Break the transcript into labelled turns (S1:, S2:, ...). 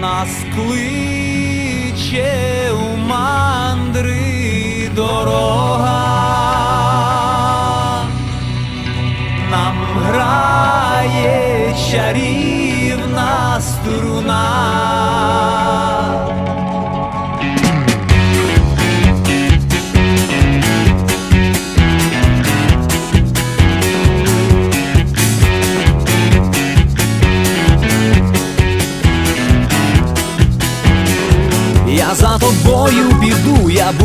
S1: нас кличе у мандри дорога, нам грає чарівна струна. Я за тобою піду, я буду